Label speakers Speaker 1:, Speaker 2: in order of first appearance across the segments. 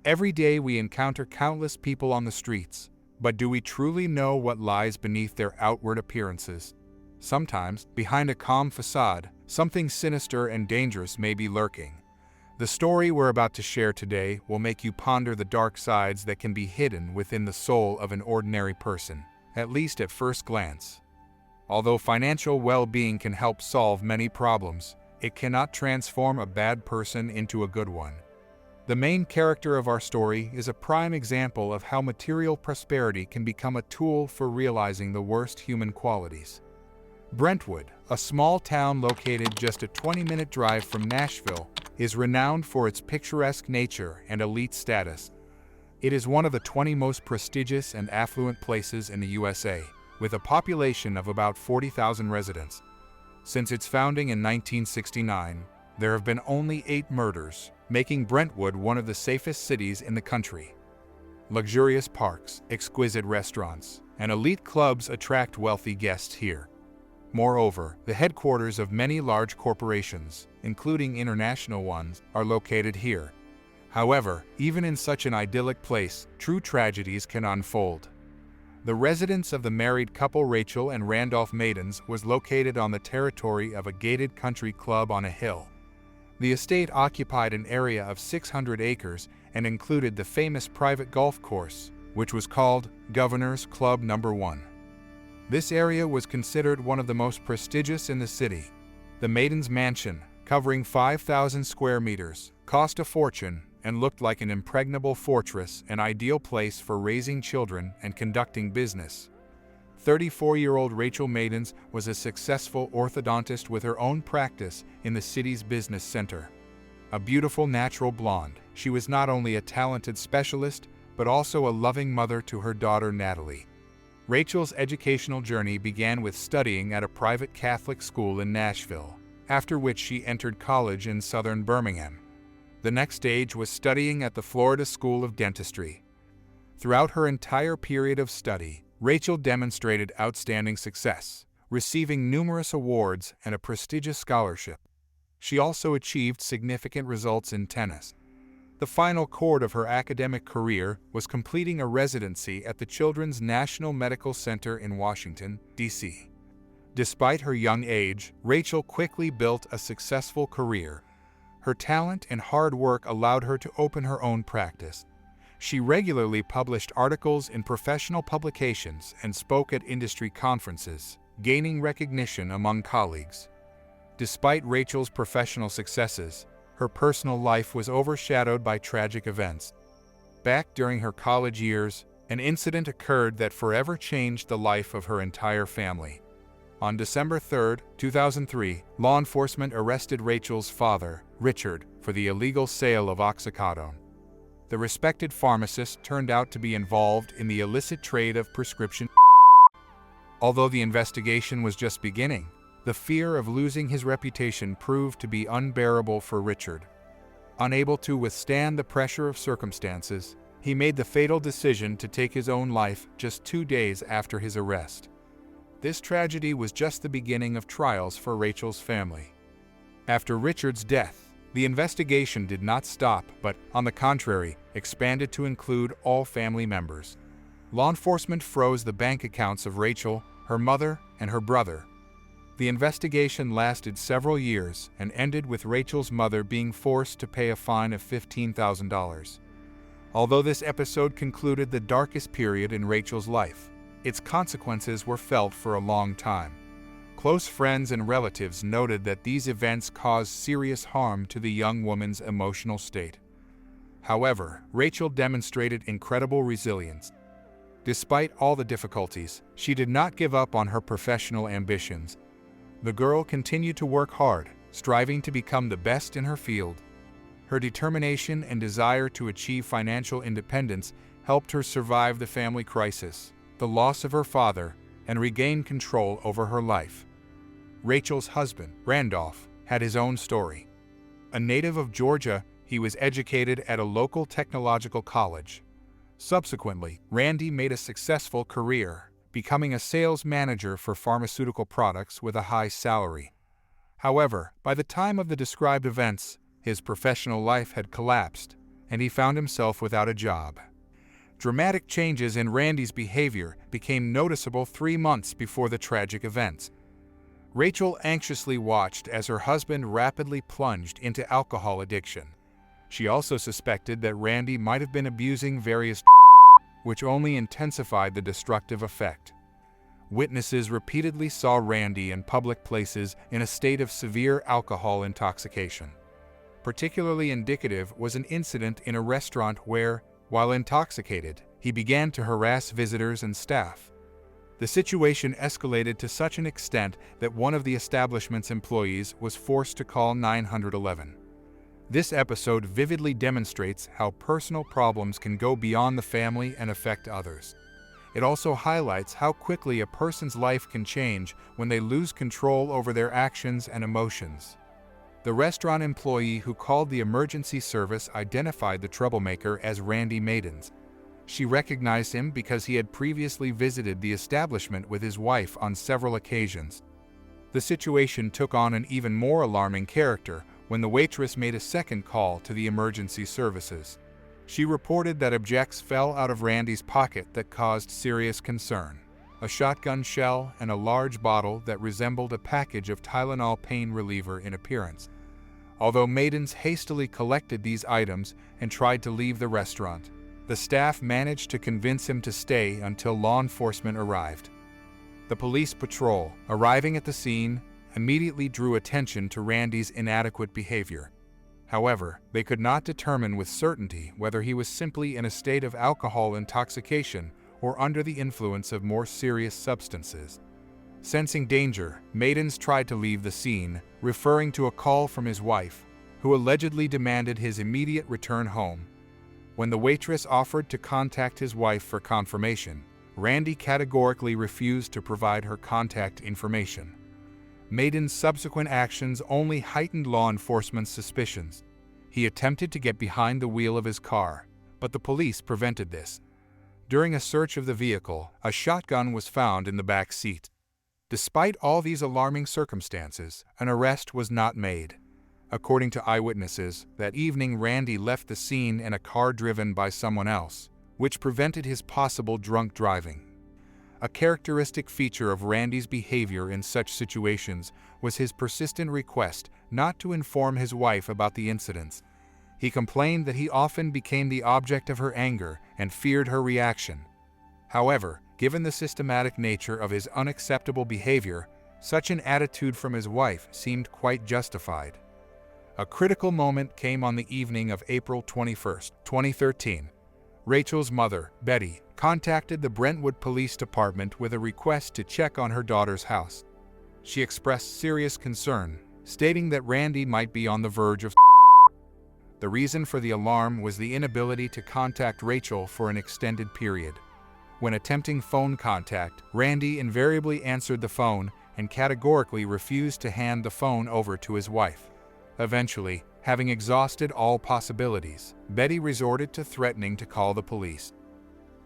Speaker 1: Every day we encounter countless people on the streets, but do we truly know what lies beneath their outward appearances? Sometimes, behind a calm facade, something sinister and dangerous may be lurking. The story we're about to share today will make you ponder the dark sides that can be hidden within the soul of an ordinary person, at least at first glance. Although financial well-being can help solve many problems, it cannot transform a bad person into a good one. The main character of our story is a prime example of how material prosperity can become a tool for realizing the worst human qualities. Brentwood, a small town located just a 20-minute drive from Nashville, is renowned for its picturesque nature and elite status. It is one of the 20 most prestigious and affluent places in the USA, with a population of about 40,000 residents. Since its founding in 1969, there have been only 8 murders, making Brentwood one of the safest cities in the country. Luxurious parks, exquisite restaurants, and elite clubs attract wealthy guests here. Moreover, the headquarters of many large corporations, including international ones, are located here. However, even in such an idyllic place, true tragedies can unfold. The residence of the married couple Rachael and Randolph Maidens was located on the territory of a gated country club on a hill. The estate occupied an area of 600 acres and included the famous private golf course, which was called Governor's Club No. 1. This area was considered one of the most prestigious in the city. The Maidens mansion, covering 5,000 square meters, cost a fortune and looked like an impregnable fortress, an ideal place for raising children and conducting business. 34-year-old Rachel Maidens was a successful orthodontist with her own practice in the city's business center. A beautiful natural blonde, she was not only a talented specialist, but also a loving mother to her daughter Natalie. Rachel's educational journey began with studying at a private Catholic school in Nashville, after which she entered college in southern Birmingham. The next stage was studying at the Florida School of Dentistry. Throughout her entire period of study, Rachel demonstrated outstanding success, receiving numerous awards and a prestigious scholarship. She also achieved significant results in tennis. The final chord of her academic career was completing a residency at the Children's National Medical Center in Washington, D.C. Despite her young age, Rachel quickly built a successful career. Her talent and hard work allowed her to open her own practice. She regularly published articles in professional publications and spoke at industry conferences, gaining recognition among colleagues. Despite Rachel's professional successes, her personal life was overshadowed by tragic events. Back during her college years, an incident occurred that forever changed the life of her entire family. On December 3, 2003, law enforcement arrested Rachel's father, Richard, for the illegal sale of oxycodone. The respected pharmacist turned out to be involved in the illicit trade of prescription. Although the investigation was just beginning, the fear of losing his reputation proved to be unbearable for Richard. Unable to withstand the pressure of circumstances, he made the fatal decision to take his own life just 2 days after his arrest. This tragedy was just the beginning of trials for Rachel's family. After Richard's death, the investigation did not stop, but, on the contrary, expanded to include all family members. Law enforcement froze the bank accounts of Rachel, her mother, and her brother. The investigation lasted several years and ended with Rachel's mother being forced to pay a fine of $15,000. Although this episode concluded the darkest period in Rachel's life, its consequences were felt for a long time. Close friends and relatives noted that these events caused serious harm to the young woman's emotional state. However, Rachel demonstrated incredible resilience. Despite all the difficulties, she did not give up on her professional ambitions. The girl continued to work hard, striving to become the best in her field. Her determination and desire to achieve financial independence helped her survive the family crisis, the loss of her father, and regain control over her life. Rachel's husband, Randolph, had his own story. A native of Georgia, he was educated at a local technological college. Subsequently, Randy made a successful career, becoming a sales manager for pharmaceutical products with a high salary. However, by the time of the described events, his professional life had collapsed. and he found himself without a job. Dramatic changes in Randy's behavior became noticeable 3 months before the tragic events. Rachel anxiously watched as her husband rapidly plunged into alcohol addiction. She also suspected that Randy might have been abusing various which only intensified the destructive effect. Witnesses repeatedly saw Randy in public places in a state of severe alcohol intoxication. Particularly indicative was an incident in a restaurant where, while intoxicated, he began to harass visitors and staff. The situation escalated to such an extent that one of the establishment's employees was forced to call 911. This episode vividly demonstrates how personal problems can go beyond the family and affect others. It also highlights how quickly a person's life can change when they lose control over their actions and emotions. The restaurant employee who called the emergency service identified the troublemaker as Randy Maidens. She recognized him because he had previously visited the establishment with his wife on several occasions. The situation took on an even more alarming character when the waitress made a second call to the emergency services. She reported that objects fell out of Randy's pocket that caused serious concern: a shotgun shell and a large bottle that resembled a package of Tylenol pain reliever in appearance. Although Maidens hastily collected these items and tried to leave the restaurant, the staff managed to convince him to stay until law enforcement arrived. The police patrol, arriving at the scene, immediately drew attention to Randy's inadequate behavior. However, they could not determine with certainty whether he was simply in a state of alcohol intoxication or under the influence of more serious substances. Sensing danger, Maidens tried to leave the scene, referring to a call from his wife, who allegedly demanded his immediate return home. When the waitress offered to contact his wife for confirmation, Randy categorically refused to provide her contact information. Maidens' subsequent actions only heightened law enforcement's suspicions. He attempted to get behind the wheel of his car, but the police prevented this. During a search of the vehicle, a shotgun was found in the back seat. Despite all these alarming circumstances, an arrest was not made. According to eyewitnesses, that evening Randy left the scene in a car driven by someone else, which prevented his possible drunk driving. A characteristic feature of Randy's behavior in such situations was his persistent request not to inform his wife about the incidents. He complained that he often became the object of her anger and feared her reaction. However, given the systematic nature of his unacceptable behavior, such an attitude from his wife seemed quite justified. A critical moment came on the evening of April 21, 2013. Rachel's mother, Betty, contacted the Brentwood Police Department with a request to check on her daughter's house. She expressed serious concern, stating that Randy might be on the verge of. The reason for the alarm was the inability to contact Rachel for an extended period. When attempting phone contact, Randy invariably answered the phone and categorically refused to hand the phone over to his wife. Eventually, having exhausted all possibilities, Betty resorted to threatening to call the police.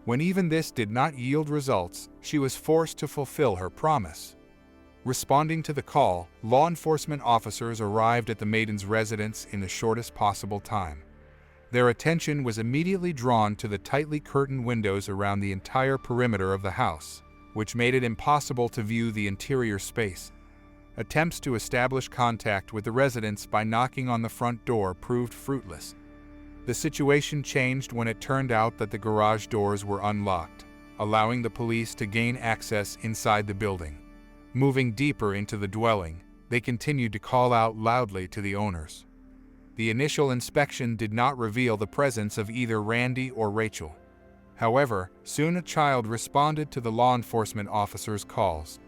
Speaker 1: When even this did not yield results, she was forced to fulfill her promise. Responding to the call, law enforcement officers arrived at the Maidens' residence in the shortest possible time. Their attention was immediately drawn to the tightly curtained windows around the entire perimeter of the house, which made it impossible to view the interior space. Attempts to establish contact with the residents by knocking on the front door proved fruitless. The situation changed when it turned out that the garage doors were unlocked, allowing the police to gain access inside the building. Moving deeper into the dwelling, they continued to call out loudly to the owners. The initial inspection did not reveal the presence of either Randy or Rachel. However, soon a child responded to the law enforcement officers' calls.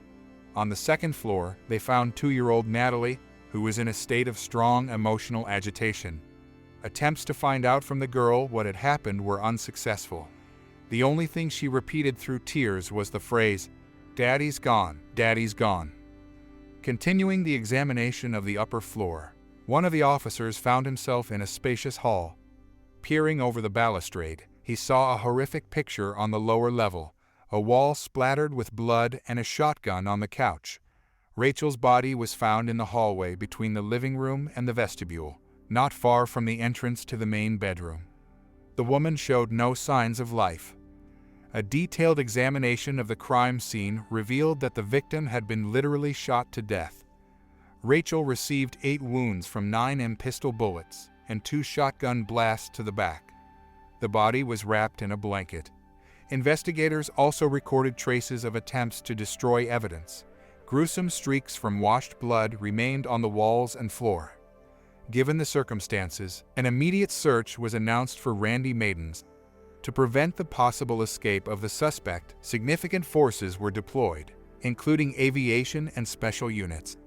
Speaker 1: On the second floor, they found 2-year-old Natalie, who was in a state of strong emotional agitation. Attempts to find out from the girl what had happened were unsuccessful. The only thing she repeated through tears was the phrase, "Daddy's gone, Daddy's gone." Continuing the examination of the upper floor, one of the officers found himself in a spacious hall. Peering over the balustrade, he saw a horrific picture on the lower level, a wall splattered with blood and a shotgun on the couch. Rachel's body was found in the hallway between the living room and the vestibule, not far from the entrance to the main bedroom. The woman showed no signs of life. A detailed examination of the crime scene revealed that the victim had been literally shot to death. Rachel received 8 wounds from 9 pistol bullets and 2 shotgun blasts to the back. The body was wrapped in a blanket. Investigators also recorded traces of attempts to destroy evidence. Gruesome streaks from washed blood remained on the walls and floor. Given the circumstances, an immediate search was announced for Randy Maidens. To prevent the possible escape of the suspect, significant forces were deployed, including aviation and special units.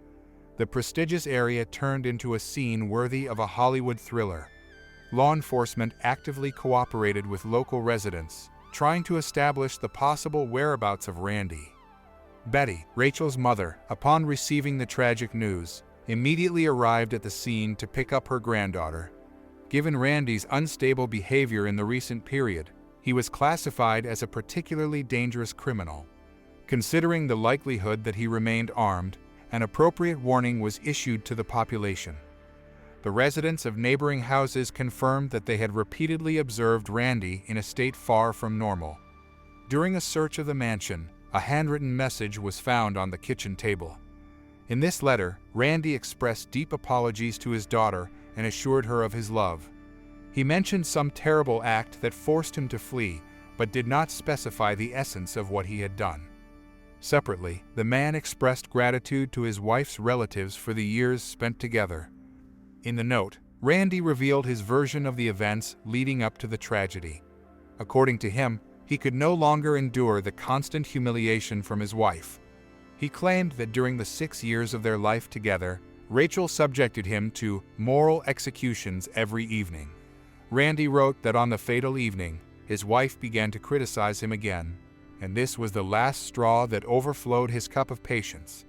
Speaker 1: The prestigious area turned into a scene worthy of a Hollywood thriller. Law enforcement actively cooperated with local residents, trying to establish the possible whereabouts of Randy. Betty, Rachel's mother, upon receiving the tragic news, immediately arrived at the scene to pick up her granddaughter. Given Randy's unstable behavior in the recent period, he was classified as a particularly dangerous criminal. Considering the likelihood that he remained armed, an appropriate warning was issued to the population. The residents of neighboring houses confirmed that they had repeatedly observed Randy in a state far from normal. During a search of the mansion, a handwritten message was found on the kitchen table. In this letter, Randy expressed deep apologies to his daughter and assured her of his love. He mentioned some terrible act that forced him to flee, but did not specify the essence of what he had done. Separately, the man expressed gratitude to his wife's relatives for the years spent together. In the note, Randy revealed his version of the events leading up to the tragedy. According to him, he could no longer endure the constant humiliation from his wife. He claimed that during the 6 years of their life together, Rachel subjected him to moral executions every evening. Randy wrote that on the fatal evening, his wife began to criticize him again, and this was the last straw that overflowed his cup of patience.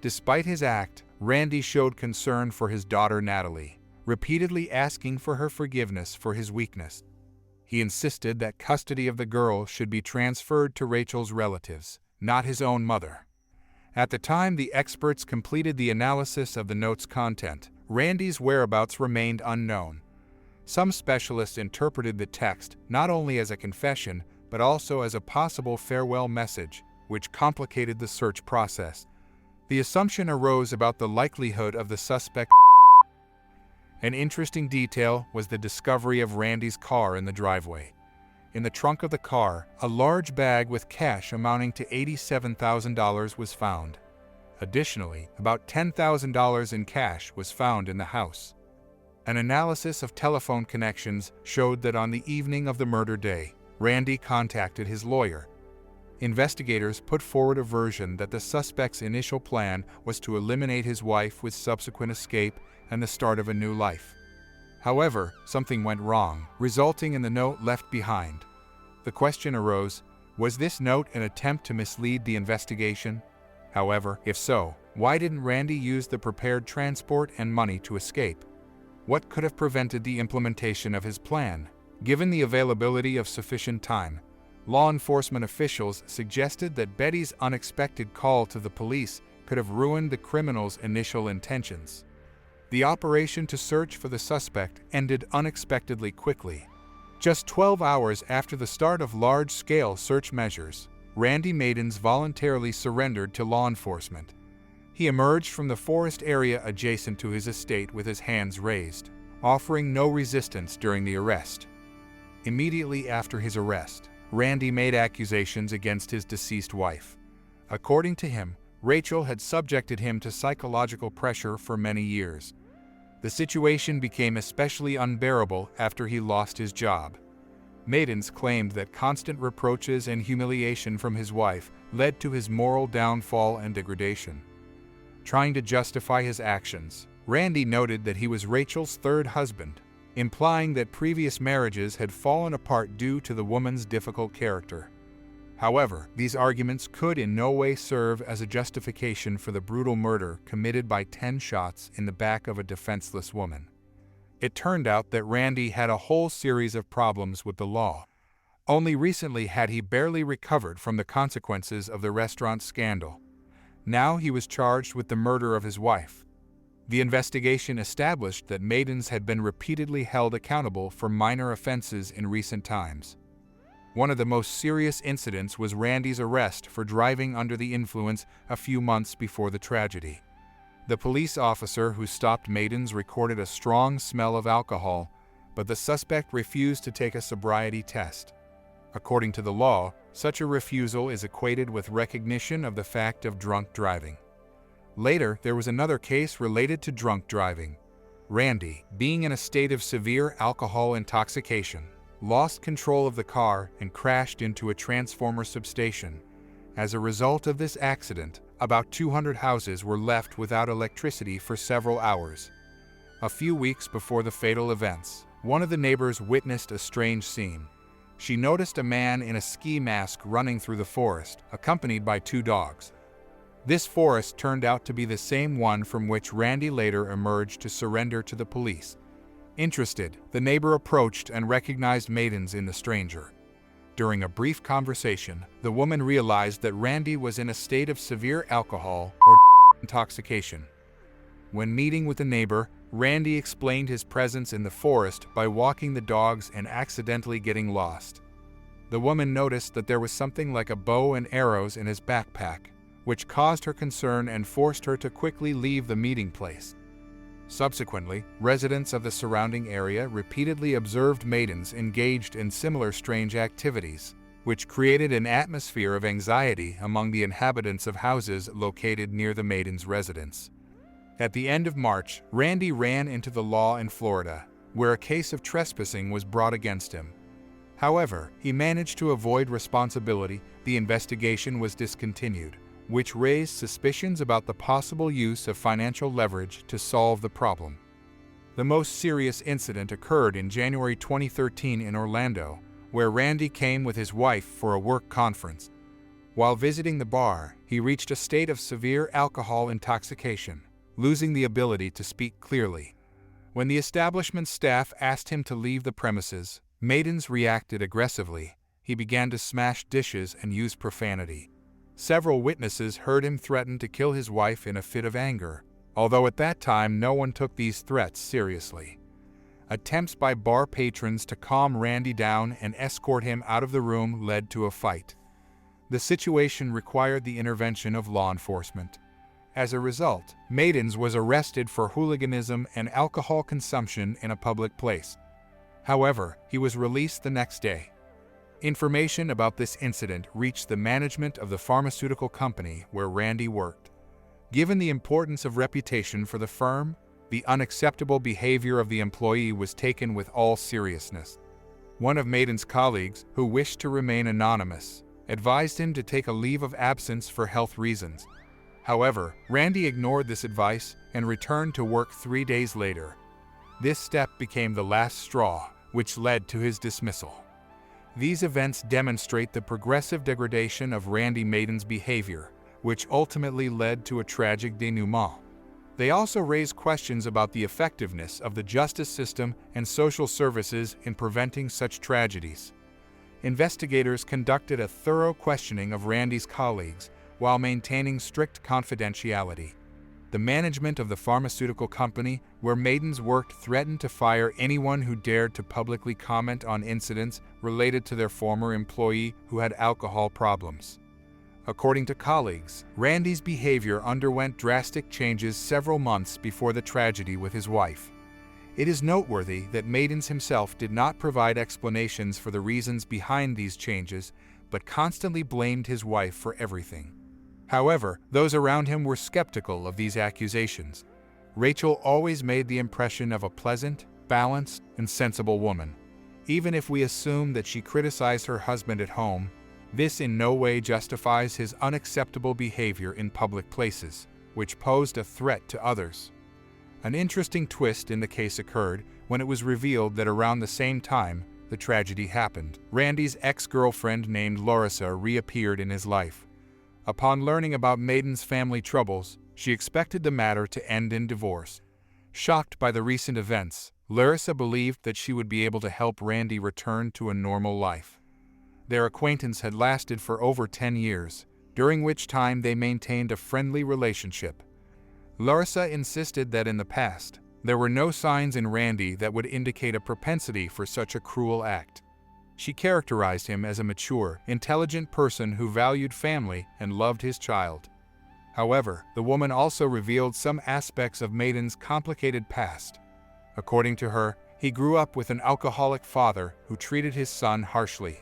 Speaker 1: Despite his act, Randy showed concern for his daughter Natalie, repeatedly asking for her forgiveness for his weakness. He insisted that custody of the girl should be transferred to Rachel's relatives, not his own mother. At the time the experts completed the analysis of the note's content, Randy's whereabouts remained unknown. Some specialists interpreted the text not only as a confession, but also as a possible farewell message, which complicated the search process. The assumption arose about the likelihood of the suspect. An interesting detail was the discovery of Randy's car in the driveway. In the trunk of the car, a large bag with cash amounting to $87,000 was found. Additionally, about $10,000 in cash was found in the house. An analysis of telephone connections showed that on the evening of the murder day, Randy contacted his lawyer. Investigators put forward a version that the suspect's initial plan was to eliminate his wife with subsequent escape and the start of a new life. However, something went wrong, resulting in the note left behind. The question arose, was this note an attempt to mislead the investigation? However, if so, why didn't Randy use the prepared transport and money to escape? What could have prevented the implementation of his plan? Given the availability of sufficient time, law enforcement officials suggested that Betty's unexpected call to the police could have ruined the criminal's initial intentions. The operation to search for the suspect ended unexpectedly quickly. Just 12 hours after the start of large-scale search measures, Randy Maidens voluntarily surrendered to law enforcement. He emerged from the forest area adjacent to his estate with his hands raised, offering no resistance during the arrest. Immediately after his arrest, Randy made accusations against his deceased wife. According to him, Rachel had subjected him to psychological pressure for many years. The situation became especially unbearable after he lost his job. Maidens claimed that constant reproaches and humiliation from his wife led to his moral downfall and degradation. Trying to justify his actions, Randy noted that he was Rachel's third husband, implying that previous marriages had fallen apart due to the woman's difficult character. However, these arguments could in no way serve as a justification for the brutal murder committed by 10 shots in the back of a defenseless woman. It turned out that Randy had a whole series of problems with the law. Only recently had he barely recovered from the consequences of the restaurant scandal. Now he was charged with the murder of his wife. The investigation established that Maidens had been repeatedly held accountable for minor offenses in recent times. One of the most serious incidents was Randy's arrest for driving under the influence a few months before the tragedy. The police officer who stopped Maidens recorded a strong smell of alcohol, but the suspect refused to take a sobriety test. According to the law, such a refusal is equated with recognition of the fact of drunk driving. Later, there was another case related to drunk driving. Randy, being in a state of severe alcohol intoxication, lost control of the car and crashed into a transformer substation. As a result of this accident, about 200 houses were left without electricity for several hours. A few weeks before the fatal events, one of the neighbors witnessed a strange scene. She noticed a man in a ski mask running through the forest, accompanied by 2 dogs. This forest turned out to be the same one from which Randy later emerged to surrender to the police. Interested, the neighbor approached and recognized Maidens in the stranger. During a brief conversation, the woman realized that Randy was in a state of severe alcohol or intoxication. When meeting with the neighbor, Randy explained his presence in the forest by walking the dogs and accidentally getting lost. The woman noticed that there was something like a bow and arrows in his backpack, which caused her concern and forced her to quickly leave the meeting place. Subsequently, residents of the surrounding area repeatedly observed Maidens engaged in similar strange activities, which created an atmosphere of anxiety among the inhabitants of houses located near the Maidens' residence. At the end of March, Randy ran into the law in Florida, where a case of trespassing was brought against him. However, he managed to avoid responsibility. The investigation was discontinued, which raised suspicions about the possible use of financial leverage to solve the problem. The most serious incident occurred in January 2013 in Orlando, where Randy came with his wife for a work conference. While visiting the bar, he reached a state of severe alcohol intoxication, losing the ability to speak clearly. When the establishment staff asked him to leave the premises, Maidens reacted aggressively. He began to smash dishes and use profanity. Several witnesses heard him threaten to kill his wife in a fit of anger, although at that time no one took these threats seriously. Attempts by bar patrons to calm Randy down and escort him out of the room led to a fight. The situation required the intervention of law enforcement. As a result, Maidens was arrested for hooliganism and alcohol consumption in a public place. However, he was released the next day. Information about this incident reached the management of the pharmaceutical company where Randy worked. Given the importance of reputation for the firm, the unacceptable behavior of the employee was taken with all seriousness. One of Maidens' colleagues, who wished to remain anonymous, advised him to take a leave of absence for health reasons. However, Randy ignored this advice and returned to work 3 days later. This step became the last straw, which led to his dismissal. These events demonstrate the progressive degradation of Randy Maidens' behavior, which ultimately led to a tragic denouement. They also raise questions about the effectiveness of the justice system and social services in preventing such tragedies. Investigators conducted a thorough questioning of Randy's colleagues while maintaining strict confidentiality. The management of the pharmaceutical company where Maidens worked threatened to fire anyone who dared to publicly comment on incidents related to their former employee who had alcohol problems. According to colleagues, Randy's behavior underwent drastic changes several months before the tragedy with his wife. It is noteworthy that Maidens himself did not provide explanations for the reasons behind these changes, but constantly blamed his wife for everything. However, those around him were skeptical of these accusations. Rachel always made the impression of a pleasant, balanced, and sensible woman. Even if we assume that she criticized her husband at home, this in no way justifies his unacceptable behavior in public places, which posed a threat to others. An interesting twist in the case occurred when it was revealed that around the same time the tragedy happened, Randy's ex-girlfriend named Larissa reappeared in his life. Upon learning about Maidens' family troubles, she expected the matter to end in divorce. Shocked by the recent events, Larissa believed that she would be able to help Randy return to a normal life. Their acquaintance had lasted for over 10 years, during which time they maintained a friendly relationship. Larissa insisted that in the past, there were no signs in Randy that would indicate a propensity for such a cruel act. She characterized him as a mature, intelligent person who valued family and loved his child. However, the woman also revealed some aspects of Maidens' complicated past. According to her, he grew up with an alcoholic father who treated his son harshly.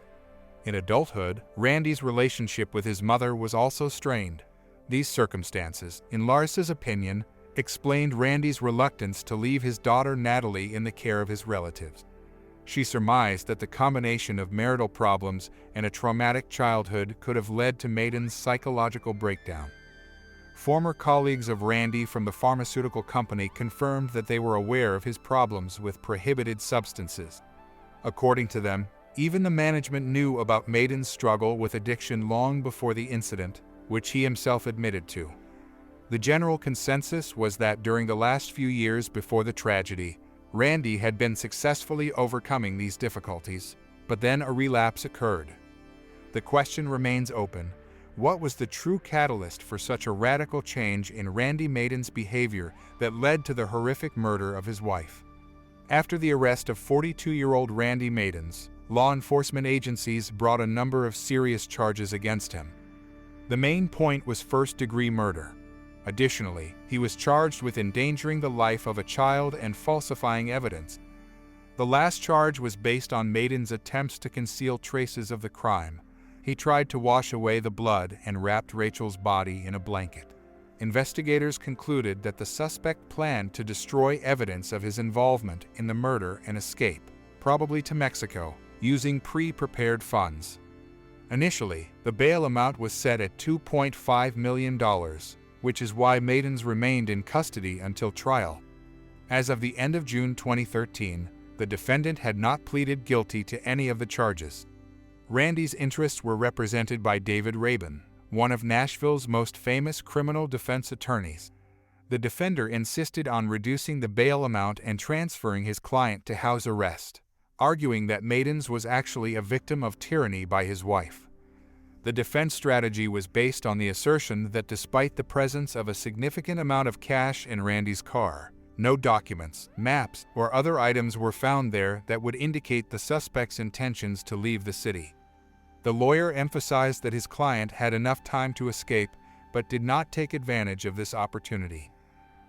Speaker 1: In adulthood, Randy's relationship with his mother was also strained. These circumstances, in Larissa's opinion, explained Randy's reluctance to leave his daughter Natalie in the care of his relatives. She surmised that the combination of marital problems and a traumatic childhood could have led to Maidens' psychological breakdown. Former colleagues of Randy from the pharmaceutical company confirmed that they were aware of his problems with prohibited substances. According to them, even the management knew about Maidens' struggle with addiction long before the incident, which he himself admitted to. The general consensus was that during the last few years before the tragedy, Randy had been successfully overcoming these difficulties, but then a relapse occurred. The question remains open: what was the true catalyst for such a radical change in Randy Maidens' behavior that led to the horrific murder of his wife? After the arrest of 42-year-old Randy Maidens, law enforcement agencies brought a number of serious charges against him. The main point was first-degree murder. Additionally, he was charged with endangering the life of a child and falsifying evidence. The last charge was based on Maidens' attempts to conceal traces of the crime. He tried to wash away the blood and wrapped Rachel's body in a blanket. Investigators concluded that the suspect planned to destroy evidence of his involvement in the murder and escape, probably to Mexico, using pre-prepared funds. Initially, the bail amount was set at $2.5 million, which is why Maidens remained in custody until trial. As of the end of June 2013, the defendant had not pleaded guilty to any of the charges. Randy's interests were represented by David Rabin, one of Nashville's most famous criminal defense attorneys. The defender insisted on reducing the bail amount and transferring his client to house arrest, arguing that Maidens was actually a victim of tyranny by his wife. The defense strategy was based on the assertion that despite the presence of a significant amount of cash in Randy's car, no documents, maps, or other items were found there that would indicate the suspect's intentions to leave the city. The lawyer emphasized that his client had enough time to escape, but did not take advantage of this opportunity.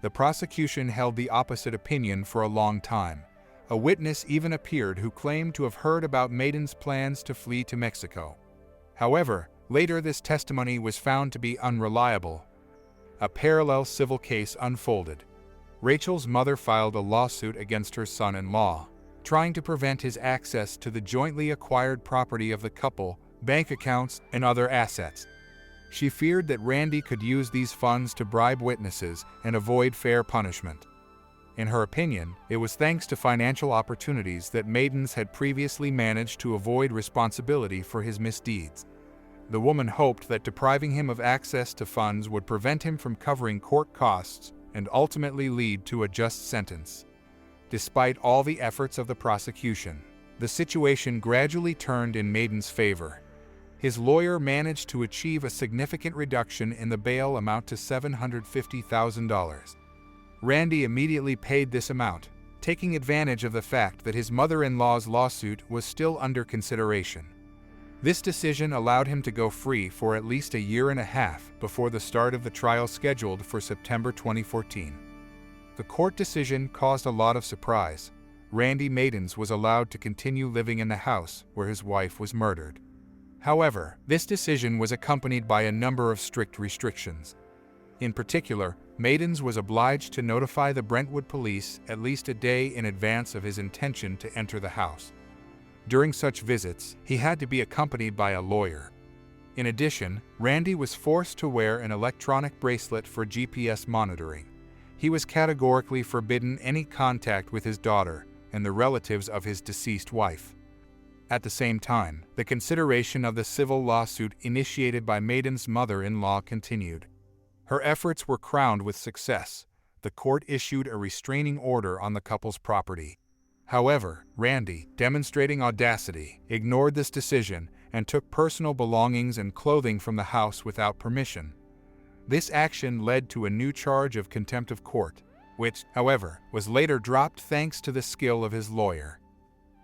Speaker 1: The prosecution held the opposite opinion for a long time. A witness even appeared who claimed to have heard about Maidens' plans to flee to Mexico. However, later this testimony was found to be unreliable. A parallel civil case unfolded. Rachel's mother filed a lawsuit against her son-in-law, trying to prevent his access to the jointly acquired property of the couple, bank accounts, and other assets. She feared that Randy could use these funds to bribe witnesses and avoid fair punishment. In her opinion, it was thanks to financial opportunities that Maidens had previously managed to avoid responsibility for his misdeeds. The woman hoped that depriving him of access to funds would prevent him from covering court costs and ultimately lead to a just sentence. Despite all the efforts of the prosecution, the situation gradually turned in Maidens' favor. His lawyer managed to achieve a significant reduction in the bail amount to $750,000. Randy immediately paid this amount, taking advantage of the fact that his mother-in-law's lawsuit was still under consideration. This decision allowed him to go free for at least a year and a half before the start of the trial scheduled for September 2014. The court decision caused a lot of surprise. Randy Maidens was allowed to continue living in the house where his wife was murdered. However, this decision was accompanied by a number of strict restrictions. In particular, Maidens was obliged to notify the Brentwood police at least a day in advance of his intention to enter the house. During such visits, he had to be accompanied by a lawyer. In addition, Randy was forced to wear an electronic bracelet for GPS monitoring. He was categorically forbidden any contact with his daughter and the relatives of his deceased wife. At the same time, the consideration of the civil lawsuit initiated by Maidens' mother-in-law continued. Her efforts were crowned with success. The court issued a restraining order on the couple's property. However, Randy, demonstrating audacity, ignored this decision and took personal belongings and clothing from the house without permission. This action led to a new charge of contempt of court, which, however, was later dropped thanks to the skill of his lawyer.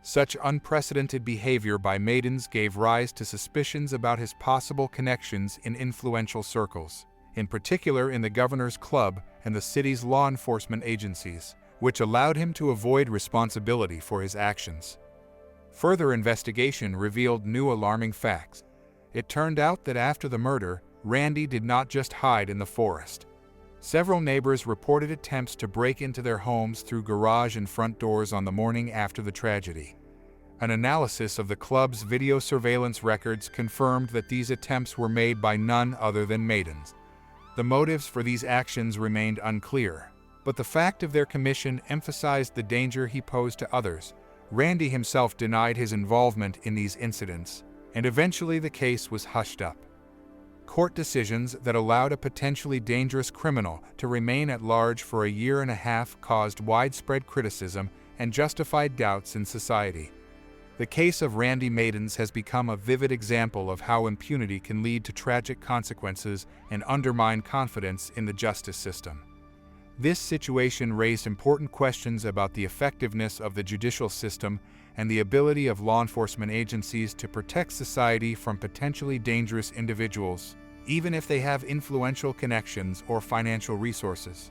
Speaker 1: Such unprecedented behavior by Maidens gave rise to suspicions about his possible connections in influential circles, in particular in the governor's club and the city's law enforcement agencies, which allowed him to avoid responsibility for his actions. Further investigation revealed new alarming facts. It turned out that after the murder, Randy did not just hide in the forest. Several neighbors reported attempts to break into their homes through garage and front doors on the morning after the tragedy. An analysis of the club's video surveillance records confirmed that these attempts were made by none other than Maidens. The motives for these actions remained unclear, but the fact of their commission emphasized the danger he posed to others. Randy himself denied his involvement in these incidents, and eventually the case was hushed up. Court decisions that allowed a potentially dangerous criminal to remain at large for a year and a half caused widespread criticism and justified doubts in society. The case of Randy Maidens has become a vivid example of how impunity can lead to tragic consequences and undermine confidence in the justice system. This situation raised important questions about the effectiveness of the judicial system and the ability of law enforcement agencies to protect society from potentially dangerous individuals, even if they have influential connections or financial resources.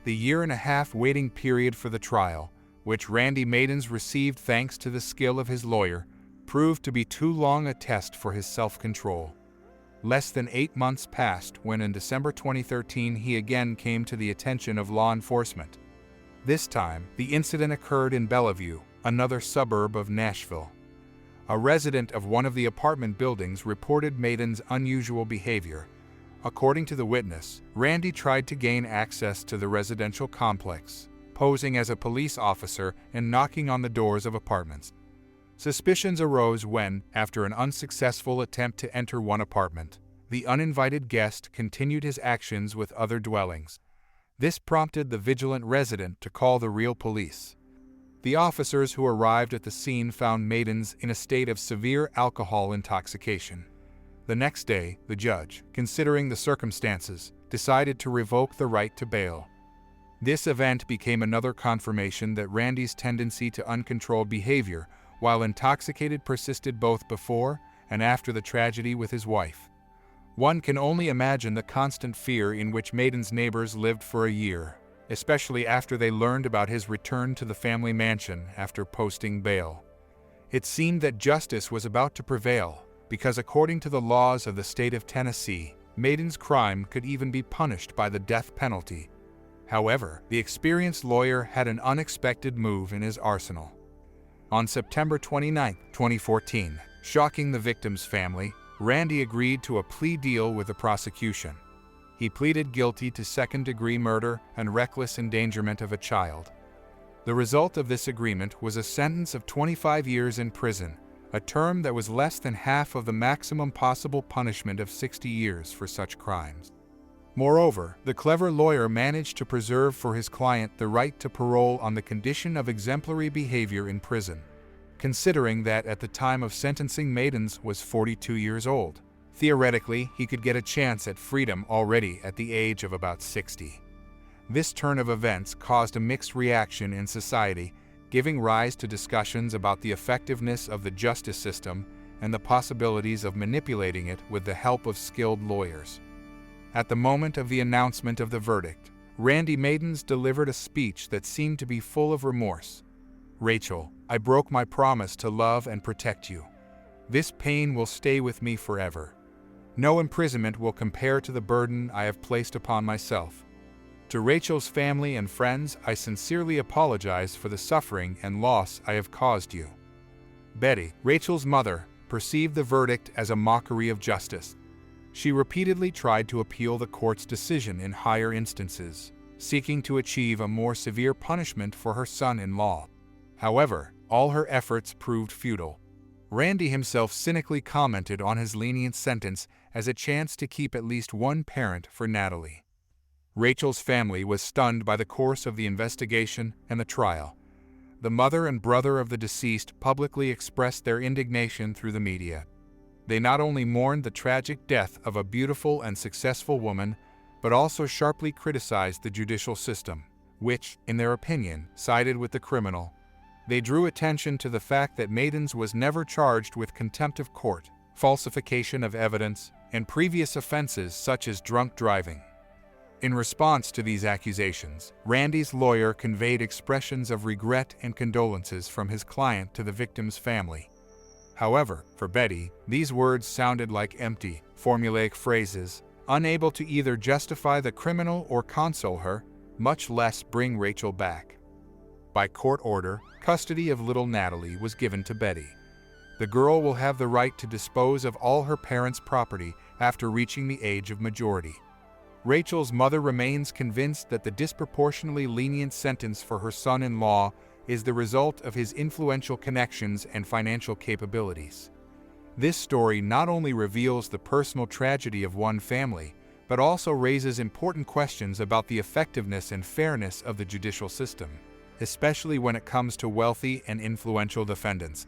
Speaker 1: The year-and-a-half waiting period for the trial, which Randy Maidens received thanks to the skill of his lawyer, proved to be too long a test for his self-control. Less than 8 months passed when in December 2013 he again came to the attention of law enforcement. This time, the incident occurred in Bellevue, another suburb of Nashville. A resident of one of the apartment buildings reported Maidens' unusual behavior. According to the witness, Randy tried to gain access to the residential complex, posing as a police officer and knocking on the doors of apartments. Suspicions arose when, after an unsuccessful attempt to enter one apartment, the uninvited guest continued his actions with other dwellings. This prompted the vigilant resident to call the real police. The officers who arrived at the scene found Maidens in a state of severe alcohol intoxication. The next day, the judge, considering the circumstances, decided to revoke the right to bail. This event became another confirmation that Randy's tendency to uncontrolled behavior while intoxicated persisted both before and after the tragedy with his wife. One can only imagine the constant fear in which Maidens' neighbors lived for a year, especially after they learned about his return to the family mansion after posting bail. It seemed that justice was about to prevail, because according to the laws of the state of Tennessee, Maidens' crime could even be punished by the death penalty. However, the experienced lawyer had an unexpected move in his arsenal. On September 29, 2014, shocking the victim's family, Randy agreed to a plea deal with the prosecution. He pleaded guilty to second-degree murder and reckless endangerment of a child. The result of this agreement was a sentence of 25 years in prison, a term that was less than half of the maximum possible punishment of 60 years for such crimes. Moreover, the clever lawyer managed to preserve for his client the right to parole on the condition of exemplary behavior in prison. Considering that at the time of sentencing Maidens was 42 years old, theoretically he could get a chance at freedom already at the age of about 60. This turn of events caused a mixed reaction in society, giving rise to discussions about the effectiveness of the justice system and the possibilities of manipulating it with the help of skilled lawyers. At the moment of the announcement of the verdict, Randy Maidens delivered a speech that seemed to be full of remorse. "Rachel, I broke my promise to love and protect you. This pain will stay with me forever. No imprisonment will compare to the burden I have placed upon myself. To Rachel's family and friends, I sincerely apologize for the suffering and loss I have caused you." Betty, Rachel's mother, perceived the verdict as a mockery of justice. She repeatedly tried to appeal the court's decision in higher instances, seeking to achieve a more severe punishment for her son-in-law. However, all her efforts proved futile. Randy himself cynically commented on his lenient sentence as a chance to keep at least one parent for Natalie. Rachel's family was stunned by the course of the investigation and the trial. The mother and brother of the deceased publicly expressed their indignation through the media. They not only mourned the tragic death of a beautiful and successful woman, but also sharply criticized the judicial system, which, in their opinion, sided with the criminal. They drew attention to the fact that Maidens was never charged with contempt of court, falsification of evidence, and previous offenses such as drunk driving. In response to these accusations, Randy's lawyer conveyed expressions of regret and condolences from his client to the victim's family. However, for Betty, these words sounded like empty, formulaic phrases, unable to either justify the criminal or console her, much less bring Rachel back. By court order, custody of little Natalie was given to Betty. The girl will have the right to dispose of all her parents' property after reaching the age of majority. Rachel's mother remains convinced that the disproportionately lenient sentence for her son-in-law is the result of his influential connections and financial capabilities. This story not only reveals the personal tragedy of one family, but also raises important questions about the effectiveness and fairness of the judicial system, especially when it comes to wealthy and influential defendants.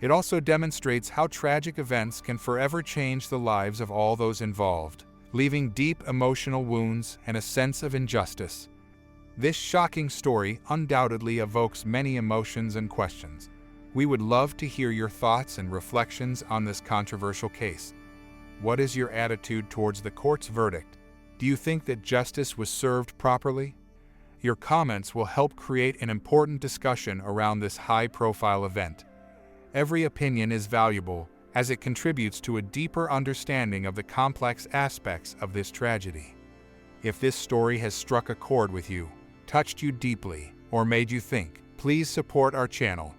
Speaker 1: It also demonstrates how tragic events can forever change the lives of all those involved, leaving deep emotional wounds and a sense of injustice. This shocking story undoubtedly evokes many emotions and questions. We would love to hear your thoughts and reflections on this controversial case. What is your attitude towards the court's verdict? Do you think that justice was served properly? Your comments will help create an important discussion around this high-profile event. Every opinion is valuable, as it contributes to a deeper understanding of the complex aspects of this tragedy. If this story has struck a chord with you, touched you deeply, or made you think, please support our channel.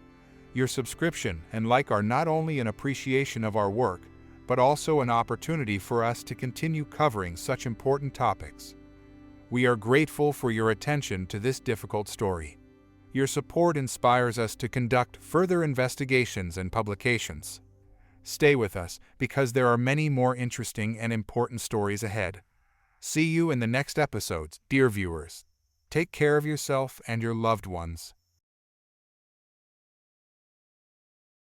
Speaker 1: Your subscription and like are not only an appreciation of our work, but also an opportunity for us to continue covering such important topics. We are grateful for your attention to this difficult story. Your support inspires us to conduct further investigations and publications. Stay with us, because there are many more interesting and important stories ahead. See you in the next episodes, dear viewers. Take care of yourself and your loved ones.